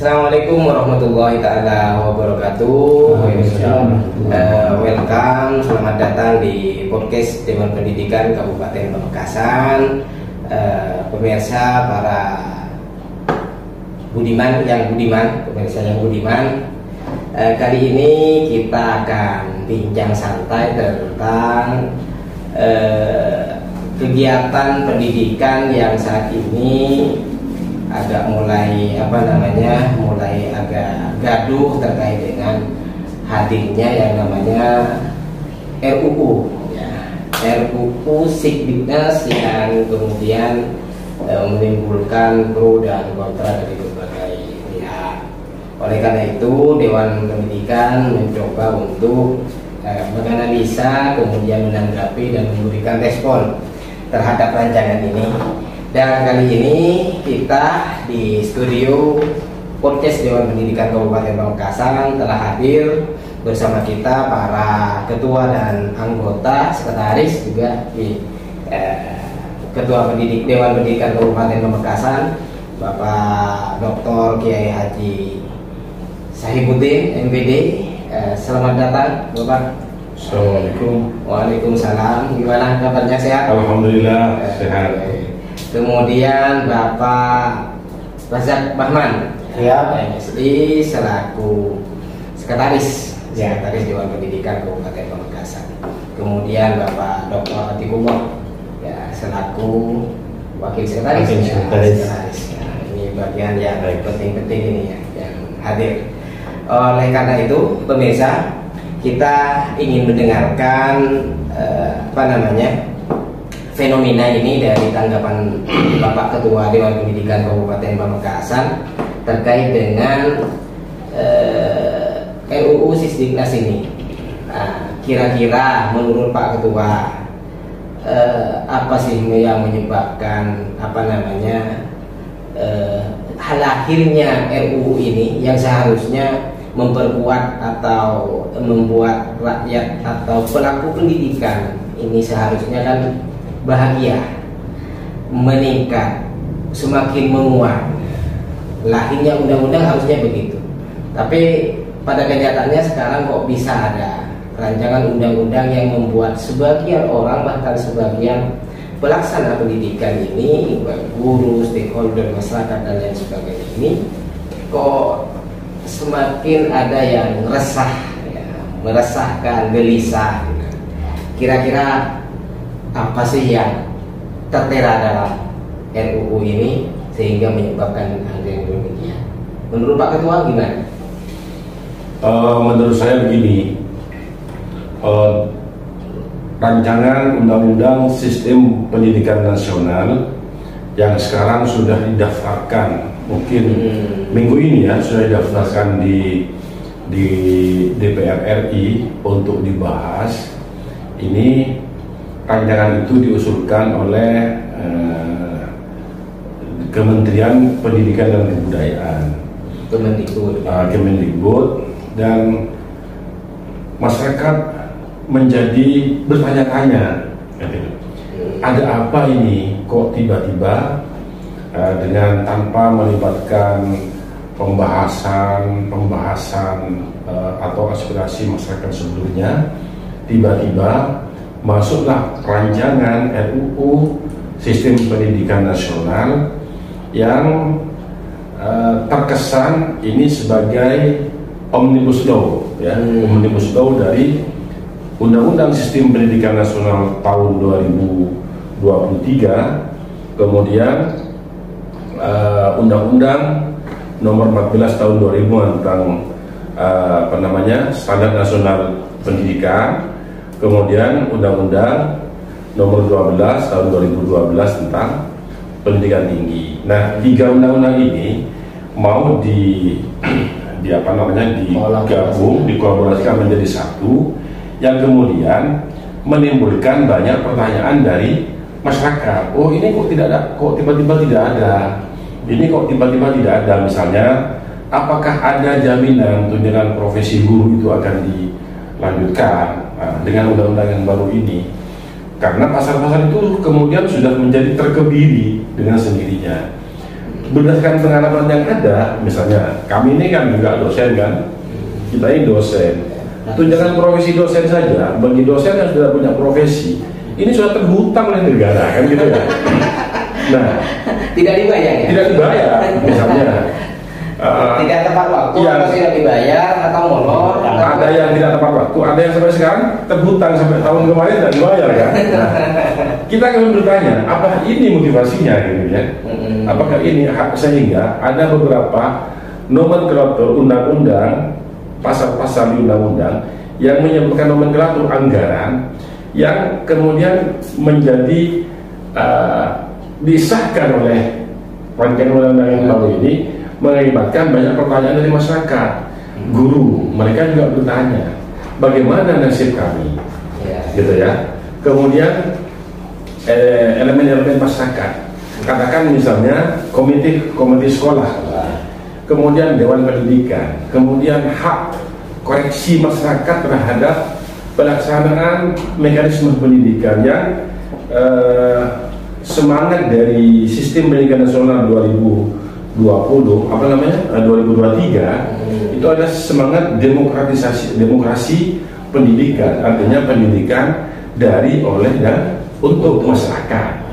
Assalamualaikum warahmatullahi taala wabarakatuh. Welcome, selamat datang di podcast Dewan Pendidikan Kabupaten Pamekasan. Pemirsa para pemirsa yang budiman. Kali ini kita akan bincang santai tentang kegiatan pendidikan yang saat ini agak mulai agak gaduh terkait dengan hadirnya yang namanya RUU ya. RUU Sikdiknas yang kemudian menimbulkan pro dan kontra dari berbagai pihak. Oleh karena itu Dewan Pendidikan mencoba untuk menganalisa, kemudian menanggapi dan memberikan respon terhadap rancangan ini. Dan kali ini kita di studio podcast Dewan Pendidikan Kabupaten Pamekasan telah hadir bersama kita para ketua dan anggota sekretaris juga di Ketua Dewan Pendidikan Kabupaten Pamekasan, Bapak Dr. Kiai Haji Sahibuddin MPD. Selamat datang Bapak. Assalamualaikum. Waalaikumsalam. Gimana kabarnya, sehat? Alhamdulillah sehat. Kemudian Bapak Razak Bahman, MSI, selaku sekretaris Dewan Pendidikan Kabupaten Pamekasan. Kemudian Bapak Dr. Atikumah, ya, selaku wakil sekretaris. Nah, ini bagian yang penting-penting ini yang hadir. Oleh karena itu, pemirsa, kita ingin mendengarkan fenomena ini dari tanggapan Bapak Ketua Dewan Pendidikan Kabupaten Pamekasan terkait dengan RUU Sikdiknas ini. Kira-kira menurut Pak Ketua, apa sih yang menyebabkan lahirnya RUU ini yang seharusnya memperkuat atau membuat rakyat atau pelaku pendidikan ini seharusnya kan bahagia, meningkat, semakin menguat. Lahirnya undang-undang harusnya begitu. Tapi pada kenyataannya sekarang kok bisa ada rancangan undang-undang yang membuat sebagian orang, bahkan sebagian pelaksana pendidikan ini, guru, stakeholder, masyarakat dan lain sebagainya ini kok semakin ada yang resah, ya, meresahkan, gelisah. Kira-kira apa sih yang tertera dalam RUU ini sehingga menyebabkan hal yang demikian? Menurut Pak Ketua gimana? Menurut saya begini, rancangan Undang-Undang Sistem Pendidikan Nasional yang sekarang sudah didaftarkan, mungkin minggu ini ya sudah didaftarkan di DPR RI untuk dibahas. Ini rancangan itu diusulkan oleh Kementerian Pendidikan dan Kebudayaan, Kemendikbud, dan masyarakat menjadi bertanya-tanya, ada apa ini kok tiba-tiba dengan tanpa melibatkan pembahasan atau aspirasi masyarakat sebelumnya, tiba-tiba masuklah rancangan RUU Sistem Pendidikan Nasional yang terkesan ini sebagai omnibus law, ya, omnibus law dari Undang-Undang Sistem Pendidikan Nasional tahun 2023, kemudian Undang-Undang Nomor 14 tahun 2000 tentang Standar Nasional Pendidikan. Kemudian Undang-Undang Nomor 12 tahun 2012 tentang pendidikan tinggi. Nah, 3 undang-undang ini mau digabung, dikolaborasikan menjadi satu, yang kemudian menimbulkan banyak pertanyaan dari masyarakat. Oh, ini kok tidak ada, kok tiba-tiba tidak ada. Ini kok tiba-tiba tidak ada. Misalnya, apakah ada jaminan tunjangan profesi guru itu akan dilanjutkan dengan undang-undang yang baru ini? Karena pasal-pasal itu kemudian sudah menjadi terkebiri dengan sendirinya. berdasarkan pengalaman yang ada, misalnya kami ini kan juga dosen kan, kita ini dosen. Tunjangan profesi dosen saja, bagi dosen yang sudah punya profesi, ini sudah terhutang oleh negara kan gitu ya. Nah, tidak dibayar ya? Tidak dibayar, misalnya. Tidak tepat waktu, yang, atau tidak dibayar, atau molor. Ada yang tidak tepat waktu, ada yang sampai sekarang terhutang sampai tahun kemarin tidak dibayar kan. Nah, kita akan bertanya, apakah ini motivasinya gitu ya? Apakah ini sehingga ada beberapa nomenklatur undang-undang, pasal-pasal di undang-undang yang menyebutkan nomenklatur anggaran yang kemudian menjadi disahkan oleh rancangan undang-undang yang baru ini, mengakibatkan banyak pertanyaan dari masyarakat. Guru, mereka juga bertanya, bagaimana nasib kami, gitu ya. Kemudian elemen-elemen masyarakat, katakan misalnya komite sekolah, kemudian dewan pendidikan, kemudian hak koreksi masyarakat terhadap pelaksanaan mekanisme pendidikan yang semangat dari sistem pendidikan nasional 2023 itu ada semangat demokrasi pendidikan, artinya pendidikan dari, oleh, dan untuk masyarakat.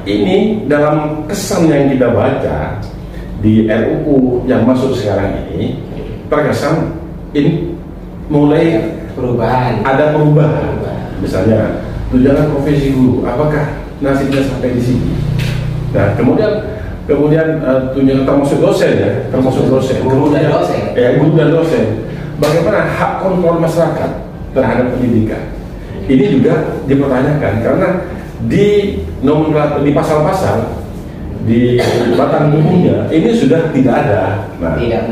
Ini dalam kesan yang kita baca di RUU yang masuk sekarang ini, terkesan ini mulai ada perubahan. Misalnya tunjangan profesi guru, apakah nasibnya sampai di sini? Nah, kemudian tunjangan termasuk dosen ya, guru dan dosen. Bagaimana hak kontrol masyarakat terhadap pendidikan? Ini juga dipertanyakan karena di nomenklatur, di pasal-pasal, di batang tubuhnya ini sudah tidak ada. Nah, tidak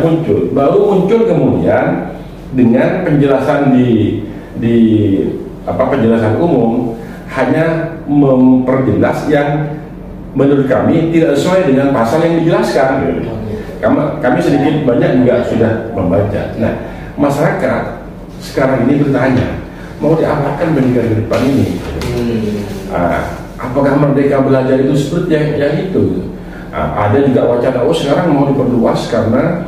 muncul. Baru muncul kemudian dengan penjelasan di penjelasan umum, hanya memperjelas yang menurut kami tidak sesuai dengan pasal yang dijelaskan. Kami sedikit banyak juga sudah membaca. Nah, masyarakat sekarang ini bertanya, mau diapakan pendidikan ke depan ini? Apakah merdeka belajar itu seperti yang itu? Ada juga wacana, sekarang mau diperluas karena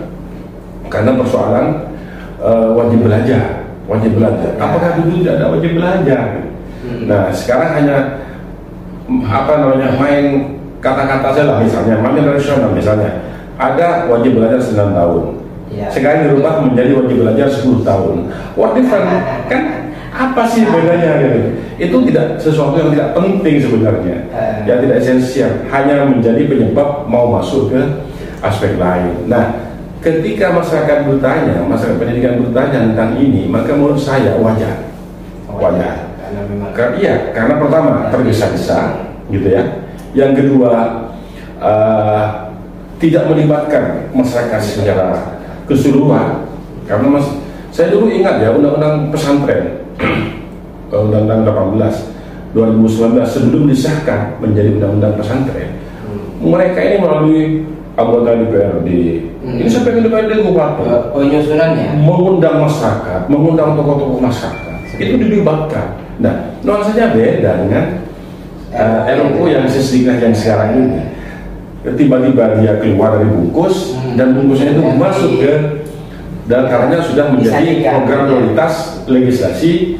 persoalan wajib belajar. Apakah dulu tidak ada wajib belajar? Nah, sekarang hanya main kata-kata saja lah, misalnya main rasional, misalnya ada wajib belajar 9 tahun. Sekarang dirubah menjadi wajib belajar 10 tahun. What different? Kan apa sih bedanya gitu? Itu tidak sesuatu yang tidak penting sebenarnya, yang tidak esensial, hanya menjadi penyebab mau masuk ke aspek lain. Nah, ketika masyarakat pendidikan bertanya tentang ini, maka menurut saya wajar. Karena pertama tergesa-gesa, gitu ya. Yang kedua tidak melibatkan masyarakat secara keseluruhan. Karena saya dulu ingat ya undang-undang pesantren, undang-undang 18 2019 sebelum disahkan menjadi undang-undang pesantren, mereka ini melalui anggota DPRD, ini sampai ke DPRD Kabupaten, penyusunannya mengundang masyarakat, mengundang tokoh-tokoh masyarakat, itu dilibatkan. Nah, nuansanya beda dengan RUU yang yang sekarang ini. Tiba-tiba dia keluar dari bungkus dan bungkusnya itu masuk ke, dan karena sudah menjadi program prioritas legislatif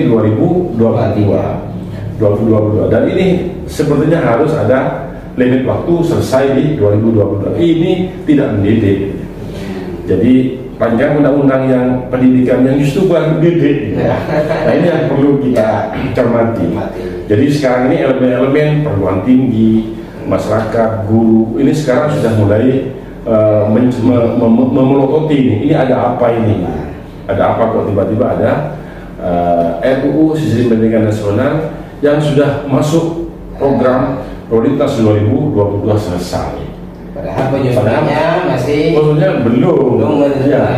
2022, dan ini sepertinya harus ada limit waktu selesai di 2022. Ini tidak mendidik. Jadi panjang undang-undang yang pendidikan yang justru bukan didik. Nah, ini yang perlu kita cermati. Jadi sekarang ini elemen-elemen perguruan tinggi, masyarakat, guru, ini sekarang sudah mulai memelototi ini ada apa ini? Ada apa kok tiba-tiba ada RUU Sistem Pendidikan Nasional yang sudah masuk program prioritas 2022 selesai. Padahal penyusunannya masih belum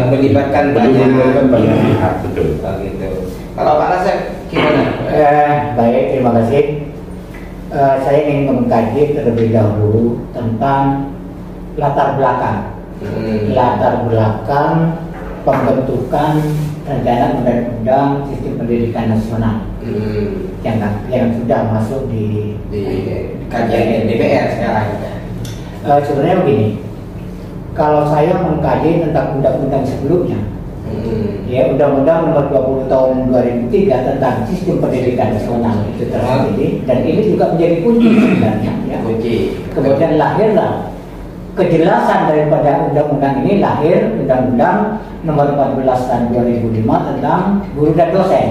melibatkan banyak pihak, betul. Gitu. Kalau Pak Rasef gimana? Baik, terima kasih. Saya ingin mengkaji terlebih dahulu tentang latar belakang pembentukan rencana undang-undang sistem pendidikan nasional yang sudah masuk di kajian DPR sekarang. Sebenarnya begini, kalau saya mengkaji tentang undang-undang sebelumnya, ya Undang-Undang Nomor 20 Tahun 2003 tentang Sistem Pendidikan Nasional itu terjadi, dan ini juga menjadi kunci sebenarnya. Ya. Kemudian lahirlah kejelasan daripada undang-undang ini, lahir Undang-Undang Nomor 14 Tahun 2005 tentang guru dan dosen.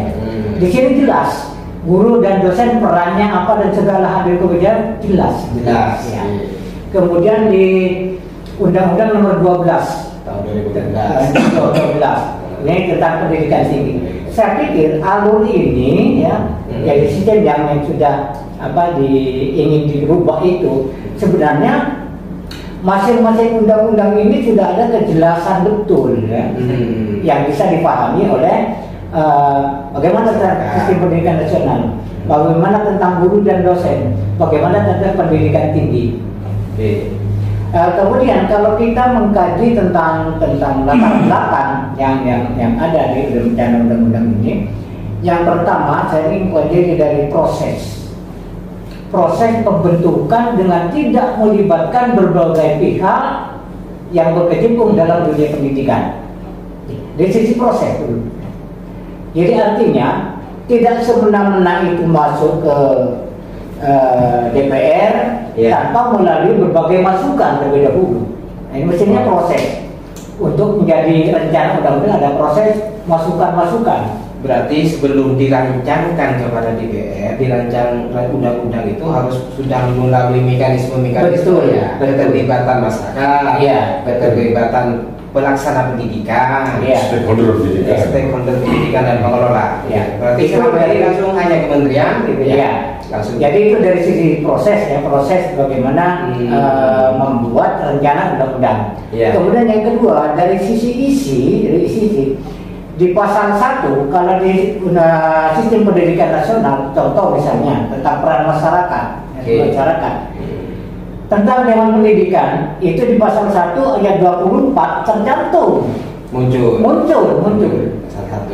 Di sini jelas guru dan dosen perannya apa dan segala hal dari kebijakan jelas. Ya. Kemudian di Undang-Undang Nomor 12 tahun 2012 ini tentang pendidikan tinggi. Saya pikir alur ini ya, jadi sistem yang sudah ingin dirubah itu sebenarnya masing-masing undang-undang ini sudah ada kejelasan betul ya, yang bisa dipahami oleh bagaimana tentang sistem pendidikan nasional, bagaimana tentang guru dan dosen, bagaimana tentang pendidikan tinggi. Kemudian kalau kita mengkaji tentang latar belakang yang ada di rencana undang-undang ini, yang pertama saya ingin mengkaji dari proses pembentukan dengan tidak melibatkan berbagai pihak yang berkecimpung dalam dunia pendidikan. Dari sisi proses dulu. Jadi artinya tidak semena-mena itu masuk ke DPR tanpa melalui berbagai masukan terlebih dahulu. Nah, ini mestinya proses untuk menjadi rencana undang-undang, ada proses masukan-masukan. Berarti sebelum dirancangkan kepada DPR, dirancang undang-undang itu harus sudah melalui mekanisme ya, keterlibatan masyarakat, keterlibatan pelaksana pendidikan, stakeholder pendidikan dan pengelola. Berarti selama ini langsung hanya kementerian gitu ya. Langsung. Jadi itu dari sisi proses ya, proses bagaimana membuat rencana undang-undang. Kemudian yang kedua dari sisi isi, di pasal 1 kalau di sistem pendidikan nasional, contoh misalnya tentang peran masyarakat, tentang Dewan Pendidikan itu di pasal 1 ayat 24 tercantum muncul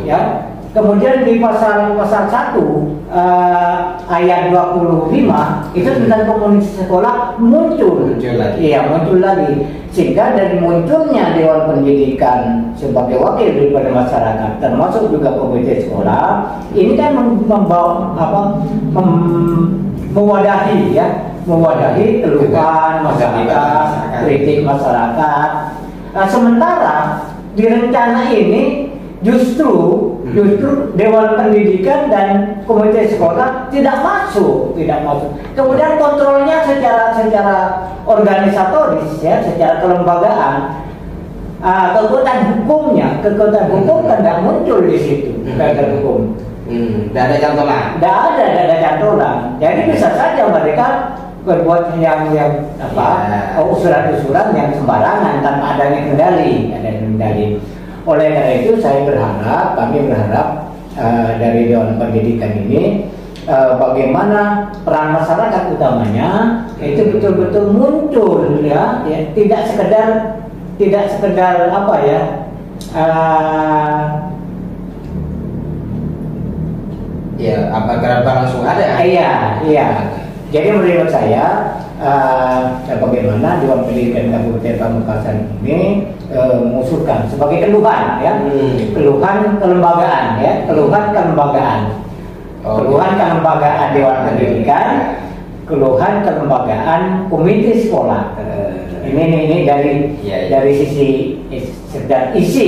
ya. Kemudian di pasal 1 ayat 25 itu tentang komunitas sekolah muncul lagi. Sehingga dari munculnya Dewan Pendidikan sebagai wakil daripada masyarakat, termasuk juga komunitas sekolah, ini kan mewadahi keluhan masyarakat, kritik masyarakat. Sementara di rencana ini justru Dewan Pendidikan dan komunitas sekolah tidak masuk. Kemudian kontrolnya secara organisatoris ya, secara kelembagaan, kekuatan hukum kan tidak muncul di situ. Kekuatan hukum. Tidak ada cantolan. Jadi bisa saja mereka berbuat yang usulan-usulan yang sembarangan tanpa adanya kendali. Oleh karena itu kami berharap dari Dewan Pendidikan ini bagaimana peran masyarakat utamanya itu betul-betul muncul ya, tidak sekedar langsung ada. Iya. Jadi menurut saya bagaimana Dewan Pendidikan Kabupaten Pamekasan ini mengusulkan sebagai keluhan ya, keluhan kelembagaan Dewan Pendidikan, keluhan kelembagaan komite sekolah. Ini dari sisi isi.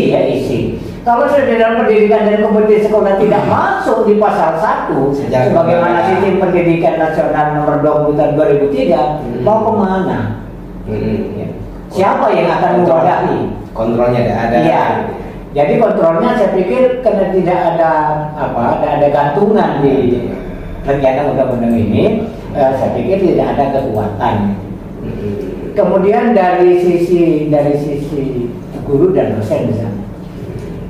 Kalau sudah dalam pendidikan dan komite sekolah tidak masuk di pasal 1 sebagaimana sistem pendidikan nasional nomor 20 tahun 2003, mau kemana? Siapa yang akan mewadahi? Kontrolnya tidak ada. Iya. Jadi kontrolnya saya pikir karena tidak ada gantungan di rencana undang-undang ini, saya pikir tidak ada kekuatan. Kemudian dari sisi guru dan dosen misalnya.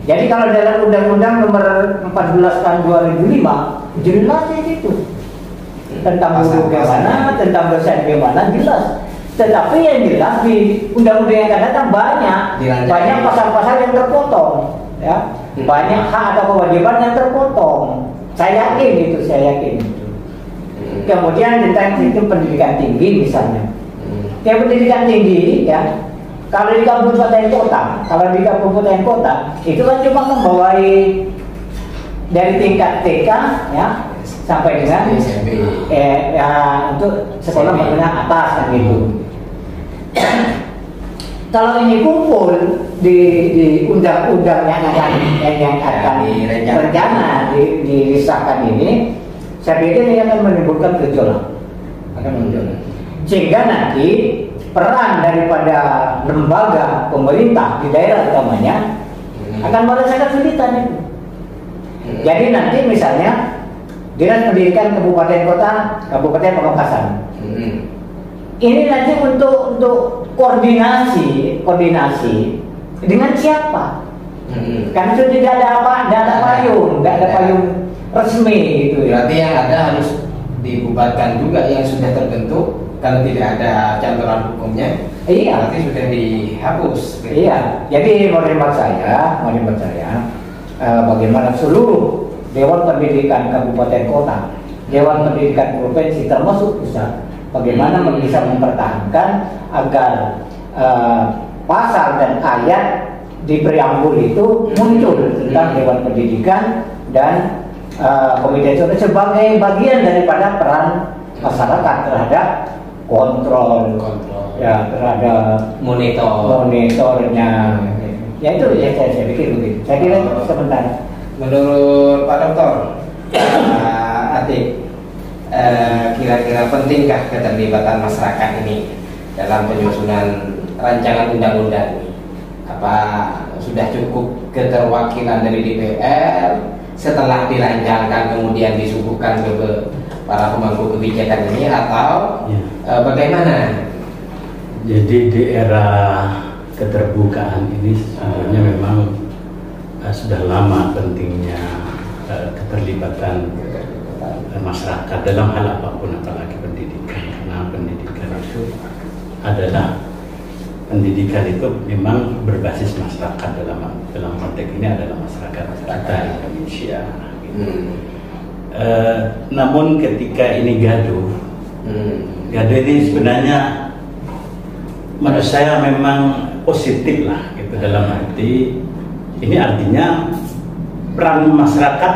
Jadi kalau dalam Undang-Undang Nomor 14 Tahun 2005 jelas itu tentang guru bagaimana, tentang dosen bagaimana jelas. Tetapi yang jelas di undang-undang yang akan datang banyak pasal-pasal yang terpotong, ya, banyak hak atau kewajiban yang terpotong. Saya yakin itu. Kemudian tentang sistem pendidikan tinggi misalnya, yang pendidikan tinggi ya, kalau di kabupaten kota, itu kan cuma membawai dari tingkat TK ya sampai dengan ya untuk sekolah menengah atas kan gitu. Kalau ini kumpul di undang-undang yang akan rencana disahkan ini, saya pikir ini akan menimbulkan gejolak, sehingga nanti peran daripada lembaga pemerintah di daerah utamanya akan merasakan kesulitan itu. Jadi nanti misalnya Dinas Pendidikan Kabupaten Kota, Kabupaten Pamekasan, ini nanti untuk koordinasi dengan siapa? Kan itu tidak ada payung resmi gitu ya. Berarti yang ada harus dibubarkan juga yang sudah terbentuk kalau tidak ada cantolan hukumnya. Iya. Berarti sudah dihapus. Iya. Jadi mau hemat saya, bagaimana seluruh Dewan Pendidikan Kabupaten Kota, Dewan Pendidikan Provinsi termasuk pusat, bagaimana bisa mempertahankan agar pasal dan ayat di preambul itu muncul tentang Dewan Pendidikan dan Komite sebagai bagian daripada peran masyarakat terhadap kontrol. Ya, terhadap monitornya. Ya itu ya saya pikir begitu. Saya kira sebentar. Menurut Pak Dokter, Atik, kira-kira pentingkah keterlibatan masyarakat ini dalam penyusunan rancangan undang-undang ini? Apa sudah cukup keterwakilan dari DPR setelah dirancangkan kemudian disuguhkan ke para pemangku kebijakan ini atau bagaimana? Jadi di era keterbukaan ini sebenarnya memang sudah lama pentingnya keterlibatan masyarakat dalam hal apapun, apalagi pendidikan, karena pendidikan itu memang berbasis masyarakat dalam konteks ini adalah masyarakat kita Indonesia. Namun ketika ini gaduh ini sebenarnya menurut saya memang positif lah gitu, dalam arti ini artinya peran masyarakat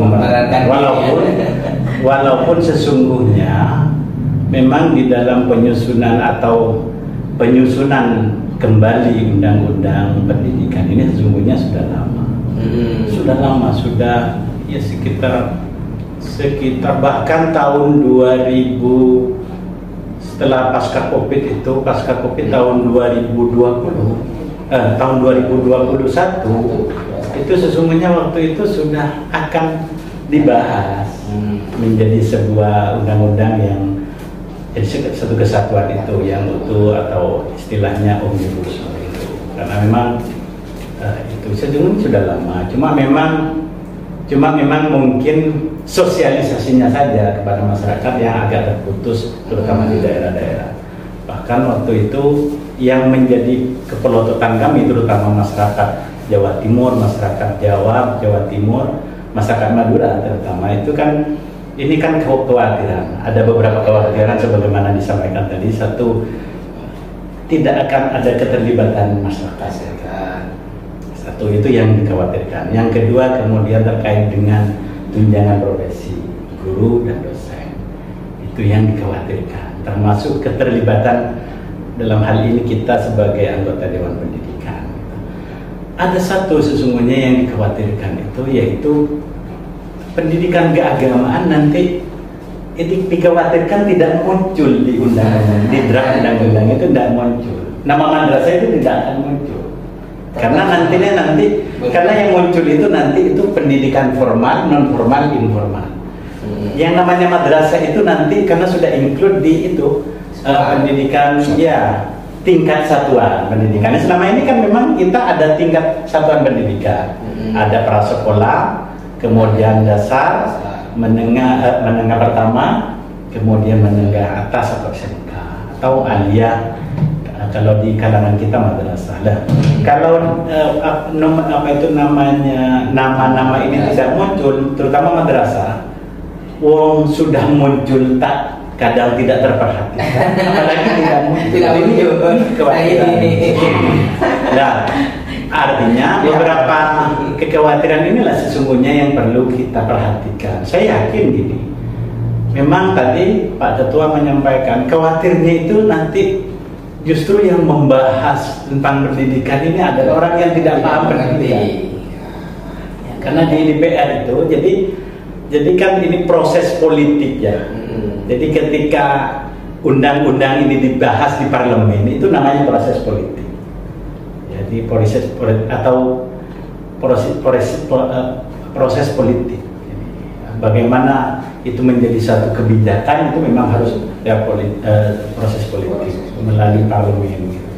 memerankan walaupun sesungguhnya memang di dalam penyusunan kembali undang-undang pendidikan ini sesungguhnya sudah lama ya sekitar bahkan tahun 2000 setelah pasca Covid tahun 2021 itu sesungguhnya waktu itu sudah akan dibahas menjadi sebuah undang-undang yang jadi satu kesatuan itu yang utuh atau istilahnya omnibus itu, karena memang itu sesungguhnya sudah lama, cuma memang mungkin sosialisasinya saja kepada masyarakat yang agak terputus, terutama di daerah-daerah. Bahkan waktu itu yang menjadi kepelototan kami, terutama masyarakat Jawa Timur, masyarakat Jawa Timur, masyarakat Madura terutama, itu kan ini kan kekhawatiran. Ada beberapa kekhawatiran sebagaimana disampaikan tadi. Satu, tidak akan ada keterlibatan masyarakat. Satu itu yang dikhawatirkan. Yang kedua kemudian terkait dengan tunjangan profesi guru dan dosen, itu yang dikhawatirkan, termasuk keterlibatan dalam hal ini kita sebagai anggota Dewan Pendidikan. Ada satu sesungguhnya yang dikhawatirkan itu, yaitu pendidikan keagamaan nanti itu dikhawatirkan tidak muncul di undang-undang, di draft undang-undang itu tidak muncul, nama madrasah itu tidak akan muncul. Karena karena yang muncul itu nanti itu pendidikan formal, non formal, informal. Yang namanya madrasah itu nanti karena sudah include di itu pendidikan ya tingkat satuan pendidikannya. Selama ini kan memang kita ada tingkat satuan pendidikan, ada prasekolah, kemudian dasar, menengah pertama, kemudian menengah atas atau SMK atau aliyah. Kalau di kalangan kita madrasah lah. Kalau nama-nama ini tidak muncul, terutama madrasah, wong sudah muncul tak kadang tidak terperhatikan, apalagi tidak muncul kekhawatiran. Nah, artinya beberapa kekhawatiran inilah sesungguhnya yang perlu kita perhatikan. Saya yakin gini, memang tadi Pak Ketua menyampaikan khawatirnya itu nanti justru yang membahas tentang pendidikan ini adalah orang yang tidak paham pendidikan. Karena di DPR itu, jadi kan ini proses politik ya. Jadi ketika undang-undang ini dibahas di parlemen itu namanya proses politik. Jadi proses politik. Bagaimana itu menjadi satu kebijakan itu memang harus proses politik melalui parlemen. Gitu.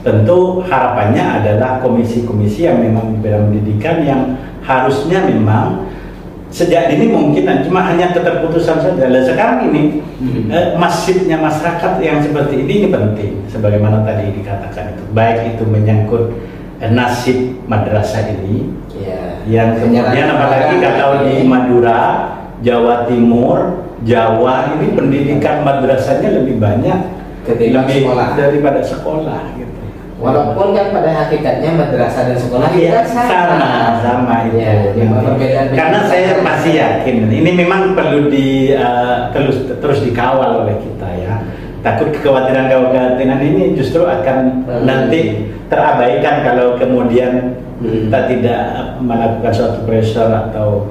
Tentu harapannya adalah komisi-komisi yang memang di bidang pendidikan yang harusnya memang sejak ini mungkin cuma hanya keterputusan saja. Sekarang ini masifnya masyarakat yang seperti ini penting. Sebagaimana tadi dikatakan itu, baik itu menyangkut nasib madrasah ini, yang kemudian apalagi kalau di Madura, Jawa Timur, Jawa ini pendidikan madrasahnya lebih banyak daripada sekolah gitu. Walaupun kan pada hakikatnya madrasah dan sekolah kita sama itu. Karena saya masih yakin ini memang perlu terus dikawal oleh kita ya. Takut kekhawatiran ini justru akan nanti terabaikan kalau kemudian kita tidak melakukan suatu pressure atau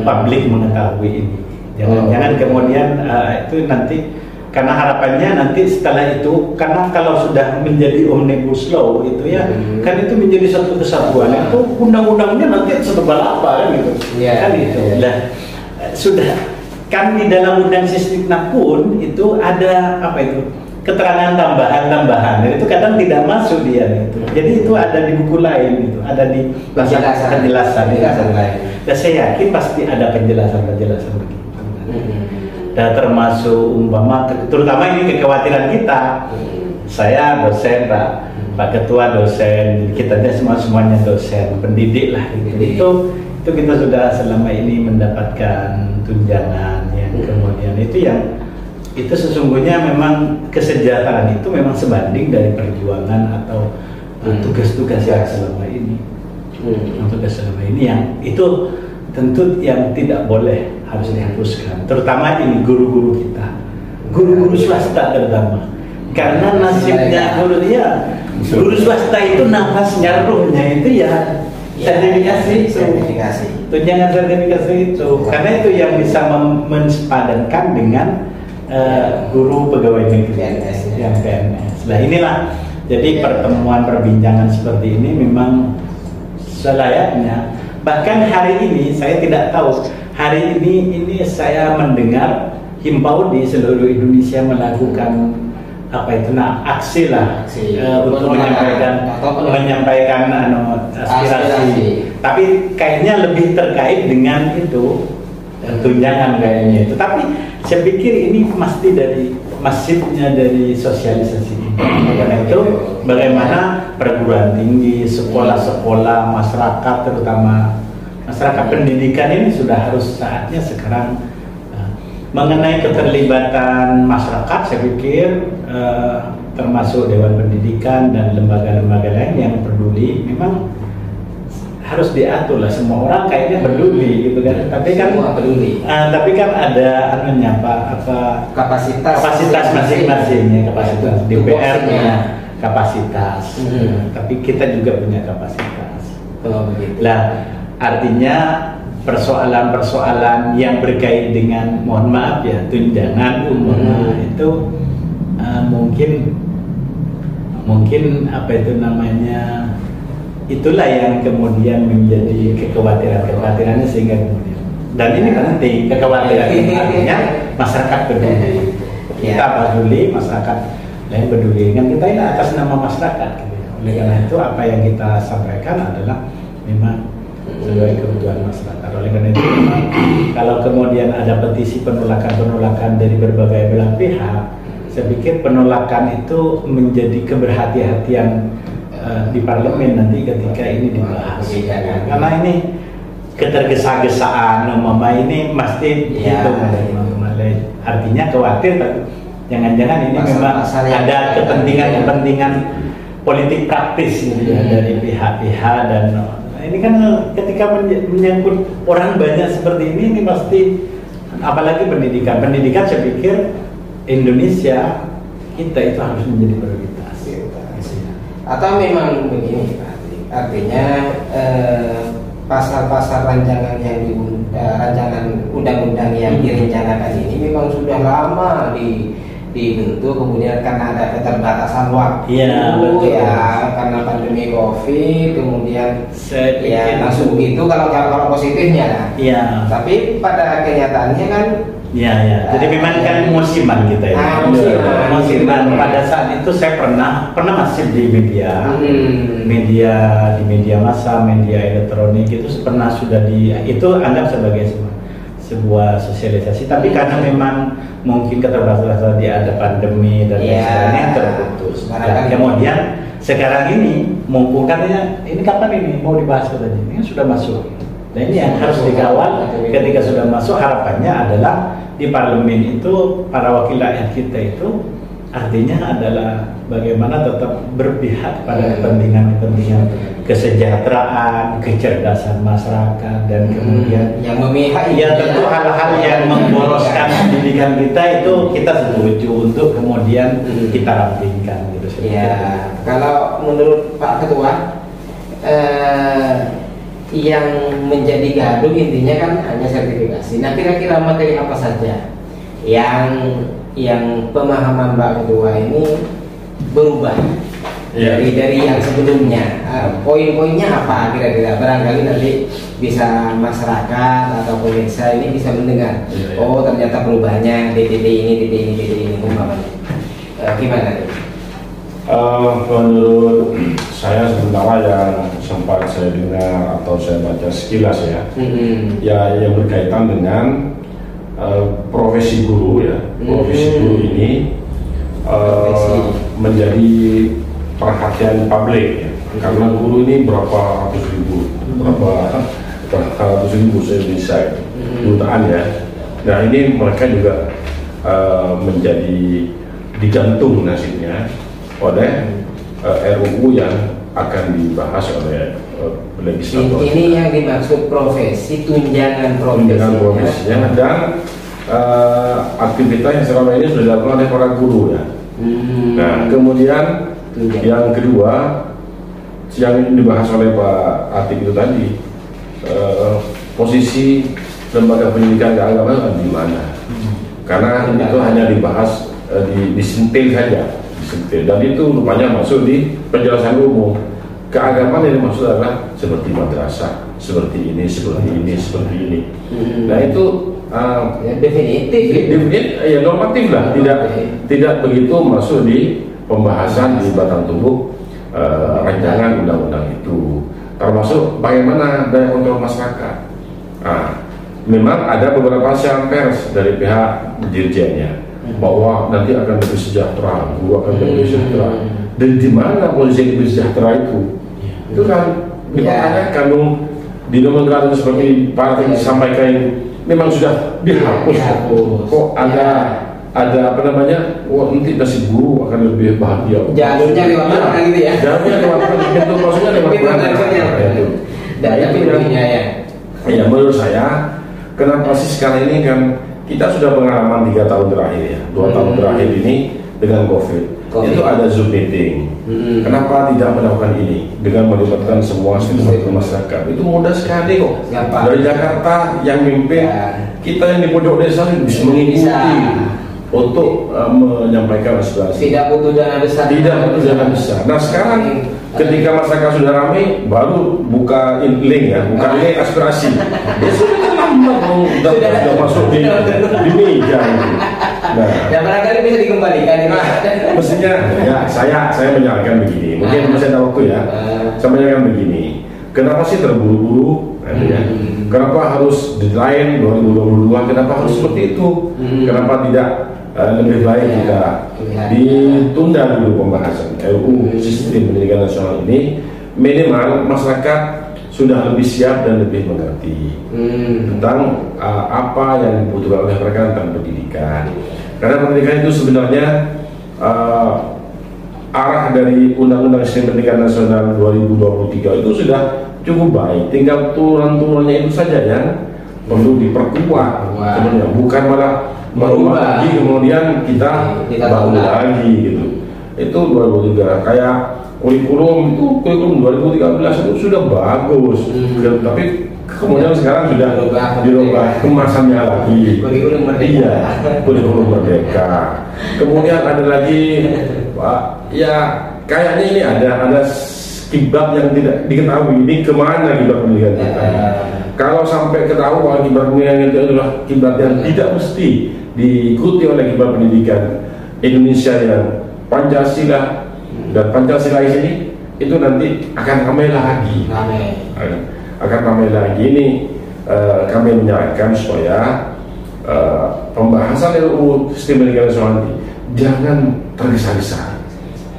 publik mengetahui ini. Jangan kemudian itu nanti. Karena harapannya nanti setelah itu, karena kalau sudah menjadi omnibus law itu ya, kan itu menjadi satu kesatuan. Itu undang-undangnya nanti setebal apa kan gitu, kan itu. Nah, sudah kan di dalam undang Sisdiknas pun itu ada apa itu keterangan tambahan, dan itu kadang tidak masuk dia itu. Jadi itu ada di buku lain itu, ada di penjelasan lain. Dan saya yakin pasti ada penjelasan begitu. Dan termasuk umpama terutama ini kekhawatiran kita. Saya dosen, Pak Ketua dosen, kita semuanya dosen, pendidik lah gitu. Itu kita sudah selama ini mendapatkan tunjangan yang kemudian itu sesungguhnya memang kesejahteraan itu memang sebanding dari perjuangan atau tugas-tugas yang selama ini. Tugas selama ini yang itu tentu yang tidak boleh harus dihapuskan, terutama ini guru-guru kita, guru-guru swasta terutama, karena nasibnya guru swasta itu nafasnya ruhnya itu ya sertifikasi, tunjangan sertifikasi itu, karena itu yang bisa mensepadankan dengan guru pegawai negeri yang PNS. Nah inilah jadi pertemuan perbincangan seperti ini memang selayaknya. Bahkan hari ini saya tidak tahu. Hari ini saya mendengar himbau di seluruh Indonesia melakukan aksi untuk menyampaikan aspirasi. Tapi kayaknya lebih terkait dengan itu tunjangan kayaknya itu. Tapi saya pikir ini pasti masifnya dari sosialisasi. Karena itu bagaimana perguruan tinggi, sekolah-sekolah, masyarakat terutama masyarakat pendidikan ini sudah harus saatnya sekarang mengenai keterlibatan masyarakat. Saya pikir termasuk Dewan Pendidikan dan lembaga-lembaga lain yang peduli memang harus diatur lah. Semua orang kayaknya peduli gitu kan. Tapi kan tapi kan ada kapasitas masing-masing, kapasitas DPR-nya kapasitas. Tapi kita juga punya kapasitas. Lah artinya persoalan-persoalan yang berkait dengan mohon maaf ya tunjangan itu mungkin itulah yang kemudian menjadi kekhawatirannya sehingga kemudian, dan ini penting kekhawatiran artinya masyarakat peduli, kita peduli, masyarakat lain peduli dengan kita ini atas nama masyarakat gitu. Oleh karena itu apa yang kita sampaikan adalah memang sebagai kebutuhan masyarakat. Oleh karena itu memang kalau kemudian ada petisi penolakan dari berbagai belah pihak, saya pikir penolakan itu menjadi keberhati-hatian di parlemen nanti ketika ini dibahas. Karena ini ketergesa-gesaan mama ini pasti Ya. itu artinya khawatir jangan-jangan ini memang ada kepentingan politik praktis gitu ya dari pihak-pihak. Dan ini kan ketika menyangkut orang banyak seperti ini pasti, apalagi pendidikan saya pikir Indonesia kita itu harus menjadi prioritas. Atau memang begini Pak, artinya pasal-pasal rancangan rancangan undang-undang yang direncanakan ini memang sudah lama dibentuk, kemudian karena ada keterbatasan waktu karena pandemi COVID, kemudian langsung begitu kalau positifnya tapi pada kenyataannya kan jadi memang kan musiman kita ya. Musiman. Pada saat itu saya pernah masif di media di media massa, media elektronik itu pernah sudah itu anggap sebagai sebuah sosialisasi, tapi karena memang mungkin keterbatasan ada pandemi dan sebagainya terputus. Dan kemudian sekarang ini mumpung katanya ini kapan ini mau dibahas katanya, ini sudah masuk. Nah ini yang harus dikawal. Ketika sudah masuk, harapannya adalah di parlemen itu para wakil rakyat kita itu artinya adalah bagaimana tetap berpihak pada kepentingan kesejahteraan, kecerdasan masyarakat, dan kemudian yang memihak tentu hal-hal yang memboroskan pendidikan kita itu kita setuju untuk kemudian kita rampingkan gitu. Kalau menurut Pak Ketua yang menjadi gaduh intinya kan hanya sertifikasi. Nah kira-kira materi apa saja yang pemahaman Pak Ketua ini berubah dari yang sebelumnya? Poin-poinnya apa kira-kira? Barangkali nanti bisa masyarakat atau pemirsa ini bisa mendengar. Oh ternyata perubahannya di titik ini umpamanya. Gimana? Menurut saya sementara yang sempat saya dengar atau saya baca sekilas yang berkaitan dengan profesi guru profesi guru ini menjadi perhatian publik karena guru ini berapa ratus ribu se-Indonesia jutaan Nah ini mereka juga menjadi digantung nasibnya oleh RUU yang akan dibahas oleh legislator. Ini yang dimaksud profesi, tunjangan profesinya dan aktivitas yang selama ini sudah dilakukan oleh para guru Nah kemudian yang kedua yang dibahas oleh Pak Atik itu tadi, posisi lembaga pendidikan keagamaan di mana? Karena itu hanya dibahas disentil saja. Dan itu rupanya masuk di penjelasan umum. Keagamaan yang dimaksud adalah seperti madrasah, seperti ini. Nah itu definitif, normatif lah, tidak begitu masuk di pembahasan di batang tubuh rancangan undang-undang itu. Termasuk bagaimana daya kontrol masyarakat. Memang ada beberapa siaran pers dari pihak dirjennya bahwa nanti akan lebih sejahtera, guru akan lebih sejahtera. Dan di mana polisi lebih sejahtera itu? Itu kan dipertanyakan di nomenklatur seperti Pak yang disampaikan memang sudah dihapus. Kok ada apa namanya? Nanti nasib guru akan lebih bahagia. Jalurnya lewat mana gitu ya? Jalurnya lewat mana? Itu maksudnya lewat mana? Dan itu ya menurut saya, kenapa sih sekarang ini kan kita sudah pengalaman 3 tahun terakhir 2 tahun terakhir ini dengan COVID. Itu ada Zoom meeting. Kenapa tidak melakukan ini dengan melibatkan semua stakeholder masyarakat? Itu mudah sekali kok. Dari Jakarta yang mimpin, kita yang di pojok desa bisa mengikuti untuk menyampaikan aspirasi. Tidak butuh dana besar. Nah sekarang ketika masyarakat sudah ramai, baru buka link buka link aspirasi. Sudah masuk di meja. Nah, barangkali bisa dikembalikan. Mestinya saya menyarankan begini. Mungkin masih ada waktu saya menyarankan begini. Kenapa sih terburu-buru? Kenapa harus deadline 2022? Kenapa harus seperti itu? Kenapa tidak lebih baik kita ditunda dulu pembahasan RUU Sistem Pendidikan Nasional ini, minimal masyarakat sudah lebih siap dan lebih mengerti tentang apa yang dibutuhkan oleh mereka tentang pendidikan. Karena pendidikan itu sebenarnya arah dari Undang-Undang Sistem Pendidikan Nasional 2023 itu sudah cukup baik. Tinggal turun-turunnya itu saja yang perlu diperkuat. Sebenarnya bukan malah merubah lagi kemudian kita bangun lagi gitu. Itu 2003 kayak kurikulum 2013 itu sudah bagus, tapi kemudian sekarang sudah dirubah kemasannya lagi. Kurikulum merdeka. Iya, kurikulum merdeka. Kemudian ada lagi, ya kayaknya ini ada kiblat yang tidak diketahui. Ini kemana kiblat pendidikan kita? Kalau sampai ketahui bahwa kiblat pendidikan itu adalah kiblat yang tidak mesti diikuti oleh kiblat pendidikan Indonesia yang Pancasila dan Pancasila ini, itu nanti akan ramai lagi. Akan ramai lagi. Ini kami menyarankan supaya pembahasan RUU Sistem Pendidikan Nasional ini jangan tergesa-gesa,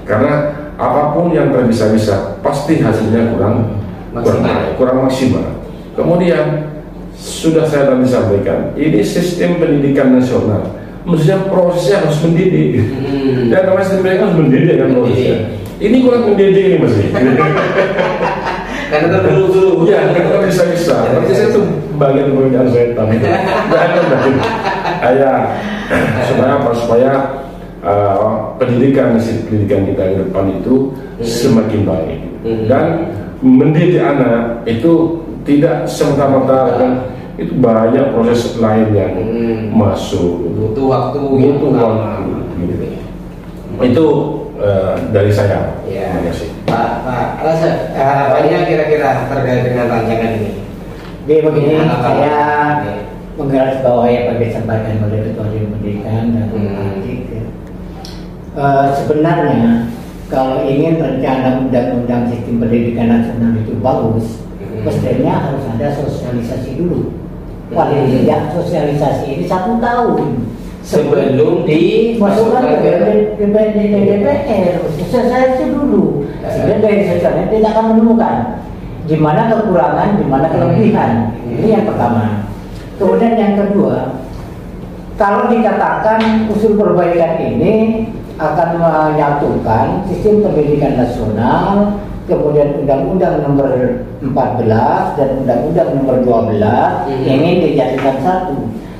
karena apapun yang tergesa-gesa pasti hasilnya kurang maksimal. Kemudian sudah saya tadi sampaikan, ini sistem pendidikan nasional, maksudnya prosesnya harus mendidik. Dan namanya sistem pendidikan harus mendidik kan prosesnya. Ini kurang mendidik ini masih. Karena dulu. Ya, karena bisa-bisa. Berarti saya tuh bagian pekerjaan saya tapi supaya apa? Supaya pendidikan kita ke depan itu semakin baik. Dan mendidik anak itu tidak semata-mata kan, itu banyak proses lain yang masuk, butuh waktu gitu. Itu dari saya. Ya. Terima kasih. Pak Alasan, harapannya kira-kira terkait dengan rancangan ini? Jadi begini, saya menggarisbawahi apa yang disampaikan oleh Ketua Dewan Pendidikan dan Adik. Sebenarnya kalau ingin rencana undang-undang sistem pendidikan nasional itu bagus, mestinya harus ada sosialisasi dulu. Paling tidak sosialisasi ini 1 tahun sebelum dimasukkan ke DPR. Sosialisasi dulu, sehingga dari sosialisasi tidak akan menemukan di mana kekurangan, di mana kelebihan. Ini yang pertama. Kemudian yang kedua, kalau dikatakan usul perbaikan ini akan menyatukan sistem pendidikan nasional, kemudian Undang-Undang Nomor 14 dan Undang-Undang Nomor 12 ingin dijadikan satu.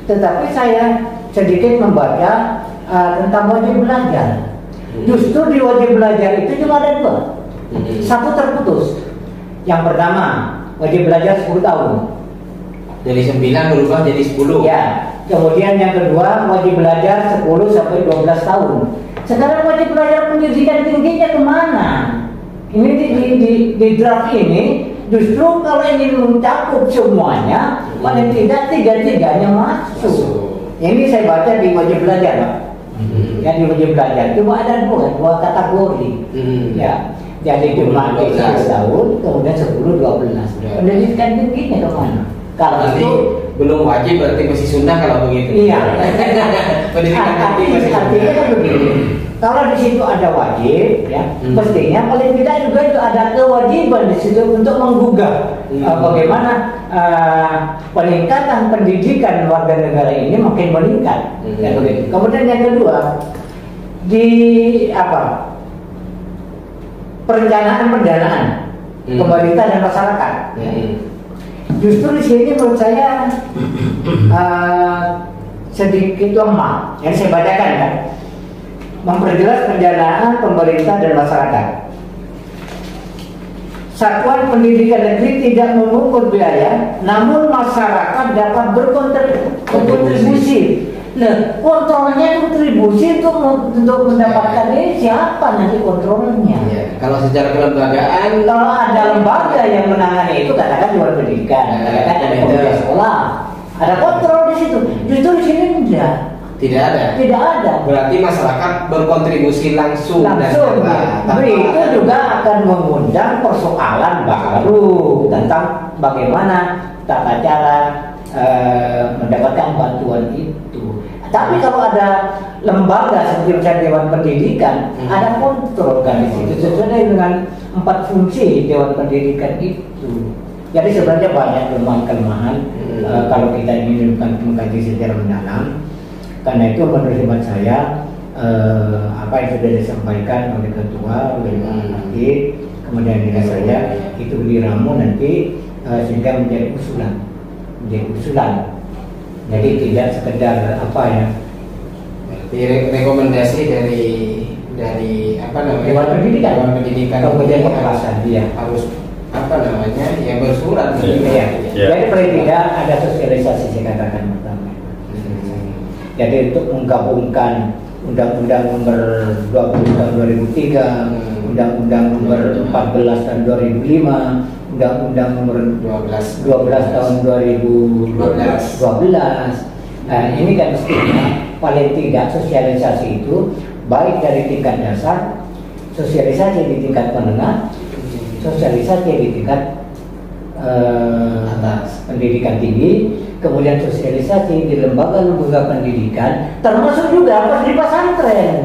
Tetapi saya sedikit membaca tentang wajib belajar. Justru di wajib belajar itu cuma ada 2. Satu terputus. Yang pertama, wajib belajar 10 tahun. Dari 9 berubah jadi 10. Ya. Kemudian yang kedua, wajib belajar 10 sampai 12 tahun. Sekarang wajib belajar pendidikan tingginya kemana? Ini di draft ini justru kalau ingin mencakup semuanya, paling tidak 3-3-nya masuk. Ini saya baca di wajib belajar, Pak. Ya, di wajib belajar cuma ada 2 kategori. Ya, jadi cuma 10 tahun, kemudian 10-12. Pendidikan tingginya kemana? Kalau nanti itu belum wajib berarti masih sunnah kalau begitu. Iya. Pendidikan tinggi masih artinya kan begini. Kalau di situ ada wajib, ya, mestinya paling tidak juga itu ada kewajiban di situ untuk menggugah bagaimana peningkatan pendidikan warga negara ini makin meningkat. Ya, begitu. Kemudian yang kedua, di perencanaan pendanaan pemerintah dan masyarakat. Justru di sini menurut saya sedikit lemah. Yang saya bacakan kan, memperjelas pendanaan pemerintah dan masyarakat. Satuan pendidikan negeri tidak memungut biaya, namun masyarakat dapat berkontribusi. Nah, kontrolnya kontribusi untuk mendapatkan ini siapa nanti kontrolnya? Ya, kalau secara kelembagaan, kalau ada lembaga yang menangani itu, katakan Dewan Pendidikan, katakan ada komite sekolah, ada kontrol di situ. Justru di sini tidak ada. Tidak ada. Berarti masyarakat berkontribusi langsung. Tapi itu juga akan mengundang persoalan baru tentang bagaimana tata cara mendapatkan bantuan itu. Tapi kalau ada lembaga seperti misalnya Dewan Pendidikan, ada kontrol kan di situ sesuai dengan 4 fungsi Dewan Pendidikan itu. Jadi sebenarnya banyak kelemahan-kelemahan kalau kita ingin mengkaji secara mendalam. Karena itu menurut hemat saya apa yang sudah disampaikan oleh ketua, oleh Pak Nanti, kemudian dengan saya itu diramu nanti sehingga menjadi usulan. Jadi tidak sekedar apa ya? Rekomendasi dari apa namanya? Dewan Pendidikan kemudian kekerasan dia harus apa namanya? Ya bersurat. Ya. Jadi paling tidak ada sosialisasi saya katakan pertama. Jadi untuk menggabungkan Undang-Undang Nomor 20 Tahun 2003, Undang-Undang Nomor 14 Tahun 2005, Undang-Undang Nomor 12 Tahun 2012. Nah, ini kan mestinya paling tidak sosialisasi itu baik dari tingkat dasar, sosialisasi di tingkat menengah, sosialisasi di tingkat atas pendidikan tinggi, kemudian sosialisasi di lembaga-lembaga pendidikan, termasuk juga apa di pesantren,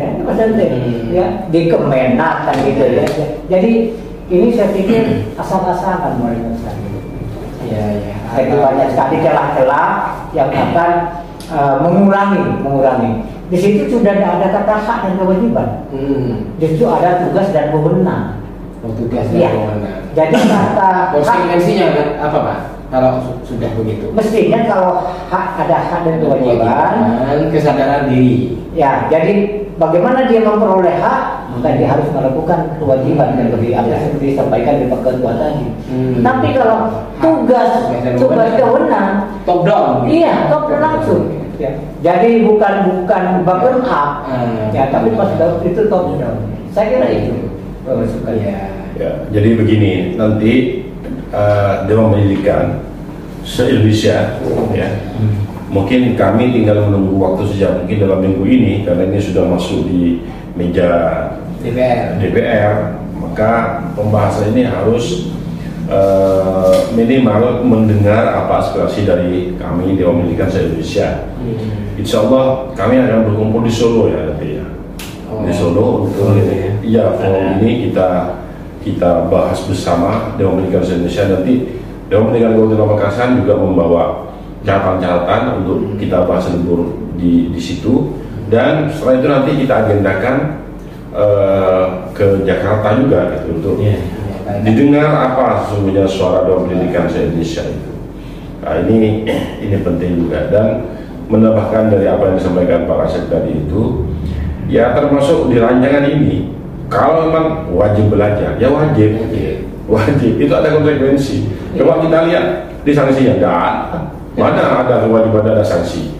ya, di Kemenak kan gitu ya. Jadi ini saya pikir asal-asalan mereka saja. Ya. Itu banyak sekali celah-celah yang akan mengurangi. Di situ sudah ada kata hak dan kewajiban. Di situ ada tugas dan wewenang. Tugas dan wewenang. Jadi kata konsekuensinya apa Pak? Kalau sudah begitu. Mestinya kalau ada hak dan kewajiban, kesadaran diri. Ya, jadi bagaimana dia memperoleh hak, maka dia harus melakukan kewajiban dan lebih apa seperti disampaikan di ketua tadi. Tapi kalau tugas wewenang top down. Iya, top down langsung. Ya. Jadi bukan bottom up. Ya, tapi pas itu top down. Saya kira itu. Ya, jadi begini, nanti Dewan Pendidikan se-Indonesia ya. Mungkin kami tinggal menunggu waktu saja, mungkin dalam minggu ini karena ini sudah masuk di meja DPR, maka pembahasan ini harus minimal mendengar apa aspirasi dari kami Dewan Pendidikan se-Indonesia. Insya Allah kami akan berkumpul di Solo ya nanti ya. Di Solo untuk forum ini kita bahas bersama Dewan Pendidikan se-Indonesia. Nanti Dewan Pendidikan Kabupaten Pamekasan juga membawa catatan untuk kita bahas lebur di situ, dan setelah itu nanti kita agendakan ke Jakarta juga gitu, untuk didengar apa sesungguhnya suara Dewan Pendidikan se-Indonesia itu. Nah, ini penting juga, dan menambahkan dari apa yang disampaikan Pak Kasep tadi itu, ya termasuk di rancangan ini, kalau memang wajib belajar, ya wajib, itu ada konsekuensi. Coba kita lihat di sanksinya, enggak. Mana ada kewajiban ada sanksi,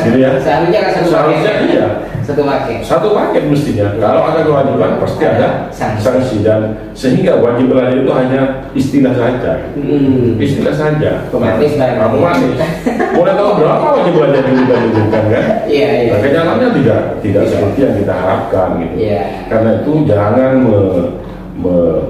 gitu ya? Seharusnya iya. Satu paket mestinya. Kalau ada kewajiban pasti ada sanksi, dan sehingga wajib belajar itu hanya istilah saja. Istilah saja. Manis. Boleh tahu berapa wajib belajar yang kita butuhkan kan? Iya. Nah, kenyataannya tidak seperti yang kita harapkan gitu. Karena itu jangan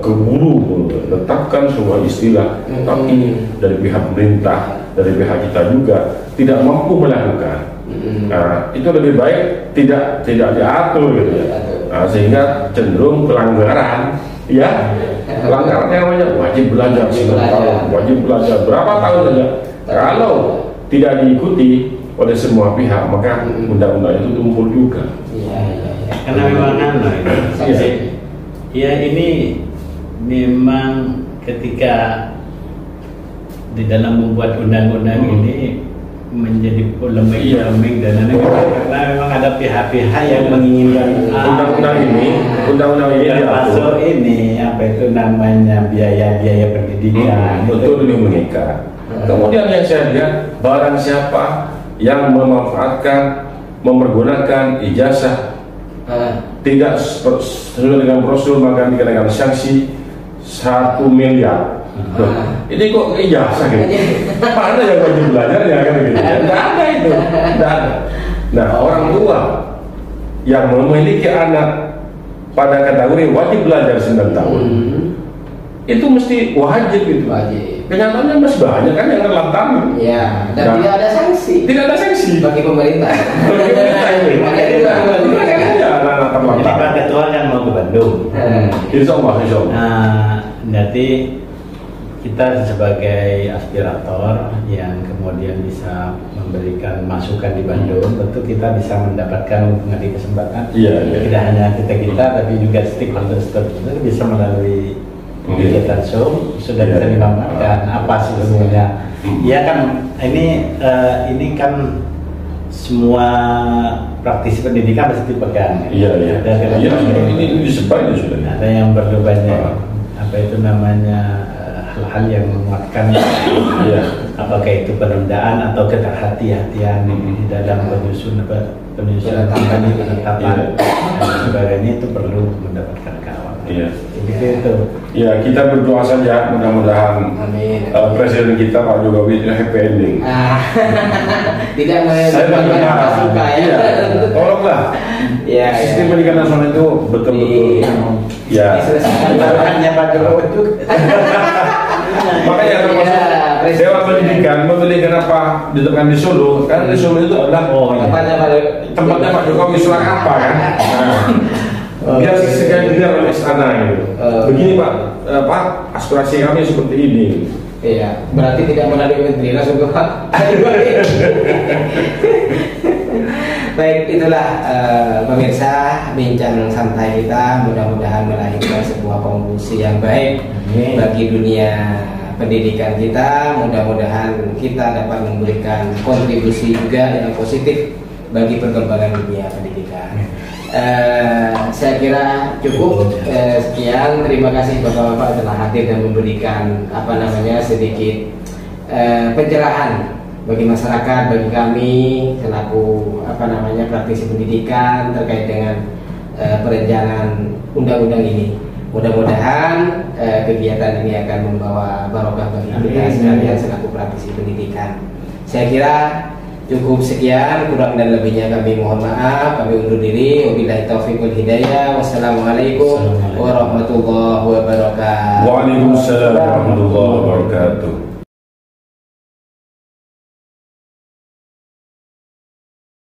keburu menetapkan sebuah istilah, tapi dari pihak pemerintah, dari pihak kita juga tidak mampu melakukan. Nah, itu lebih baik tidak diatur gitu ya. Nah, sehingga cenderung pelanggaran, ya. Pelanggaran yang namanya wajib belajar 9 tahun, wajib belajar berapa tahun saja. Kalau tidak diikuti oleh semua pihak, maka undang-undang itu tumpul juga. Karena memang ya ini memang ketika di dalam membuat undang-undang ini menjadi polemik dan karena memang ada pihak-pihak yang menginginkan undang-undang ini termasuk ini apa itu namanya biaya pendidikan betul ini mengikat. Kemudian yang saya lihat, barang siapa yang mempergunakan ijazah tidak sesuai dengan prosedur, maka dikenakan sanksi 1 miliar. Ini kok ijazah gitu? Mana yang wajib belajarnya kan gitu? Tidak ada itu. Tidak ada. Nah, orang tua yang memiliki anak pada kategori wajib belajar 9 tahun itu mesti wajib gitu. Kenyataannya masih banyak kan yang terlantar. Iya. Dan tidak ada sanksi. Tidak ada sanksi bagi pemerintah. Jadi Pak Ketua kan mau ke Bandung. Insya Allah. Nanti kita sebagai aspirator yang kemudian bisa memberikan masukan di Bandung, tentu kita bisa mendapatkan keuntungan di kesempatan. Tidak hanya kita tapi juga stakeholder bisa melalui kegiatan show sudah bisa dimanfaatkan apa sih sebenarnya. Ya kan ini kan semua praktisi pendidikan pasti dipegang. Ini disebar sudah. Ada yang perlu banyak apa itu namanya hal-hal yang menguatkan, apakah itu penundaan atau kehati-hatian di dalam penyusunan kampanye, penetapan dan sebagainya, itu perlu mendapatkan kawan. Itu. Ya, kita berdoa saja mudah-mudahan Presiden kita Pak Jokowi itu happy ending. Tidak suka ya. Tolonglah. Sistem pendidikan nasional itu betul-betul hanya Pak Jokowi itu. Makanya termasuk Dewan Pendidikan apa ditekan di Solo, karena di Solo itu adalah tempatnya Pak Jokowi surat apa kan. Biar sekali dengar oleh istana gitu. Begini Pak, aspirasi kami seperti ini. Iya, berarti tidak melalui menteri langsung ke Pak. Baik, itulah pemirsa bincang santai kita, mudah-mudahan melahirkan sebuah konklusi yang baik bagi dunia pendidikan kita. Mudah-mudahan kita dapat memberikan kontribusi juga yang positif bagi perkembangan dunia pendidikan. Saya kira cukup. Sekian, terima kasih Bapak-bapak telah hadir dan memberikan sedikit pencerahan bagi masyarakat, bagi kami selaku praktisi pendidikan terkait dengan perencanaan undang-undang ini. Mudah-mudahan kegiatan ini akan membawa barokah bagi kita sekalian selaku praktisi pendidikan. Saya kira cukup sekian, kurang dan lebihnya kami mohon maaf. Kami undur diri. Wabillahi taufiq wal hidayah. Wassalamualaikum warahmatullahi wabarakatuh. Waalaikumsalam warahmatullahi wabarakatuh.